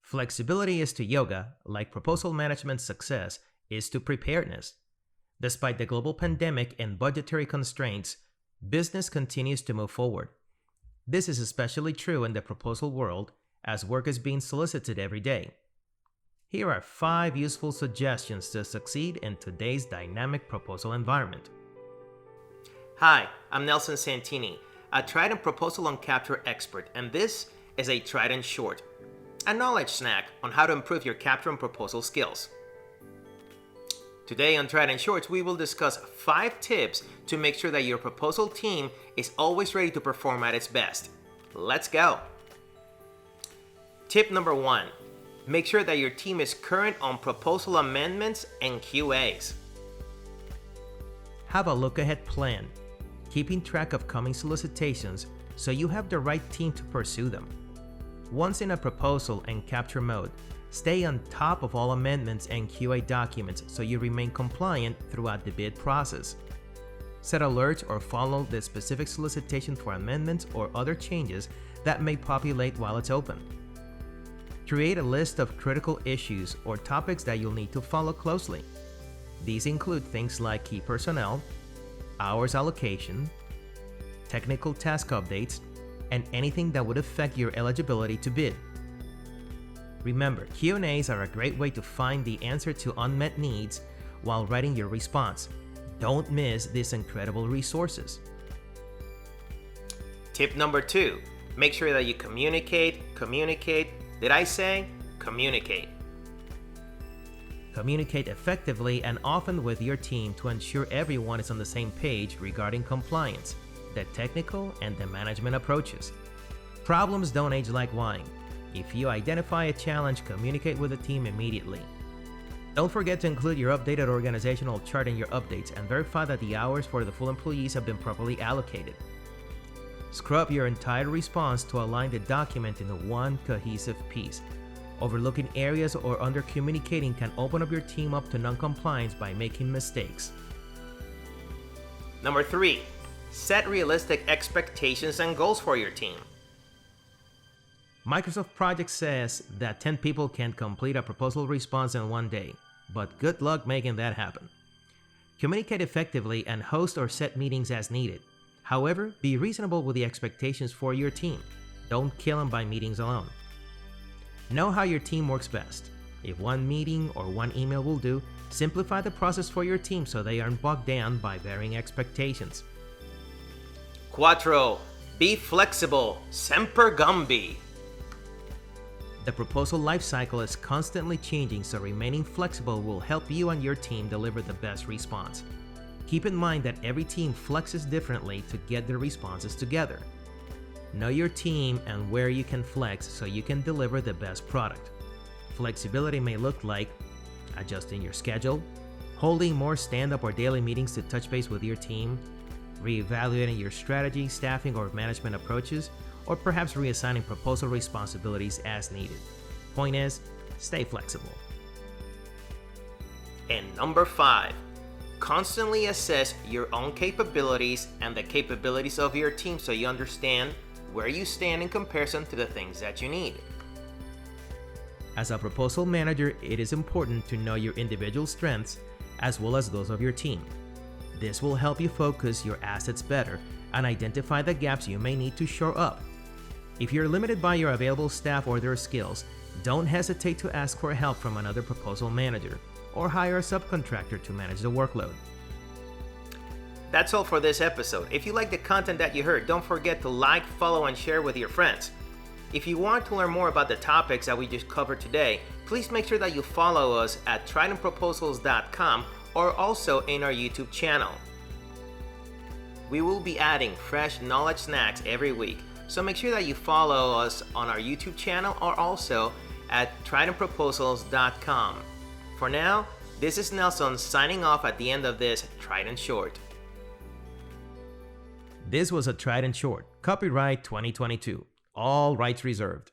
Flexibility is to yoga like proposal management success is to preparedness. Despite the global pandemic and budgetary constraints, business continues to move forward. This is especially true in the proposal world as work is being solicited every day. Here are 5 useful suggestions to succeed in today's dynamic proposal environment. Hi, I'm Nelson Santini, a Trident Proposal and Capture expert, and this is a Trident Short, a knowledge snack on how to improve your capture and proposal skills. Today on Trident Shorts, we will discuss 5 tips to make sure that your proposal team is always ready to perform at its best. Let's go! Tip number 1. Make sure that your team is current on proposal amendments and QAs. Have a look-ahead plan, keeping track of coming solicitations so you have the right team to pursue them. Once in a proposal and capture mode, stay on top of all amendments and QA documents so you remain compliant throughout the bid process. Set alerts or follow the specific solicitation for amendments or other changes that may populate while it's open. Create a list of critical issues or topics that you'll need to follow closely. These include things like key personnel, hours allocation, technical task updates, and anything that would affect your eligibility to bid. Remember, Q&As are a great way to find the answer to unmet needs while writing your response. Don't miss these incredible resources. Tip number 2. Make sure that you communicate. Did I say communicate? Communicate effectively and often with your team to ensure everyone is on the same page regarding compliance, the technical and the management approaches. Problems don't age like wine. If you identify a challenge, communicate with the team immediately. Don't forget to include your updated organizational chart in your updates and verify that the hours for the full employees have been properly allocated. Scrub your entire response to align the document into one cohesive piece. Overlooking areas or under-communicating can open up your team up to non-compliance by making mistakes. Number 3. Set realistic expectations and goals for your team. Microsoft Project says that 10 people can complete a proposal response in one day, but good luck making that happen. Communicate effectively and host or set meetings as needed. However, be reasonable with the expectations for your team. Don't kill them by meetings alone. Know how your team works best. If one meeting or one email will do, simplify the process for your team so they aren't bogged down by varying expectations. 4. Be flexible. Semper Gumby. The proposal lifecycle is constantly changing, so remaining flexible will help you and your team deliver the best response. Keep in mind that every team flexes differently to get their responses together. Know your team and where you can flex so you can deliver the best product. Flexibility may look like adjusting your schedule, holding more stand-up or daily meetings to touch base with your team, reevaluating your strategy, staffing, or management approaches, or perhaps reassigning proposal responsibilities as needed. Point is, stay flexible. And number 5. Constantly assess your own capabilities and the capabilities of your team so you understand where you stand in comparison to the things that you need. As a proposal manager, it is important to know your individual strengths as well as those of your team. This will help you focus your assets better and identify the gaps you may need to shore up. If you're limited by your available staff or their skills, don't hesitate to ask for help from another proposal manager or hire a subcontractor to manage the workload. That's all for this episode. If you like the content that you heard, don't forget to like, follow, and share with your friends. If you want to learn more about the topics that we just covered today, please make sure that you follow us at tridentproposals.com or also in our YouTube channel. We will be adding fresh knowledge snacks every week, so make sure that you follow us on our YouTube channel or also at tridentproposals.com. For now, this is Nelson signing off at the end of this Trident Short. This was a Trident Short, copyright 2022, all rights reserved.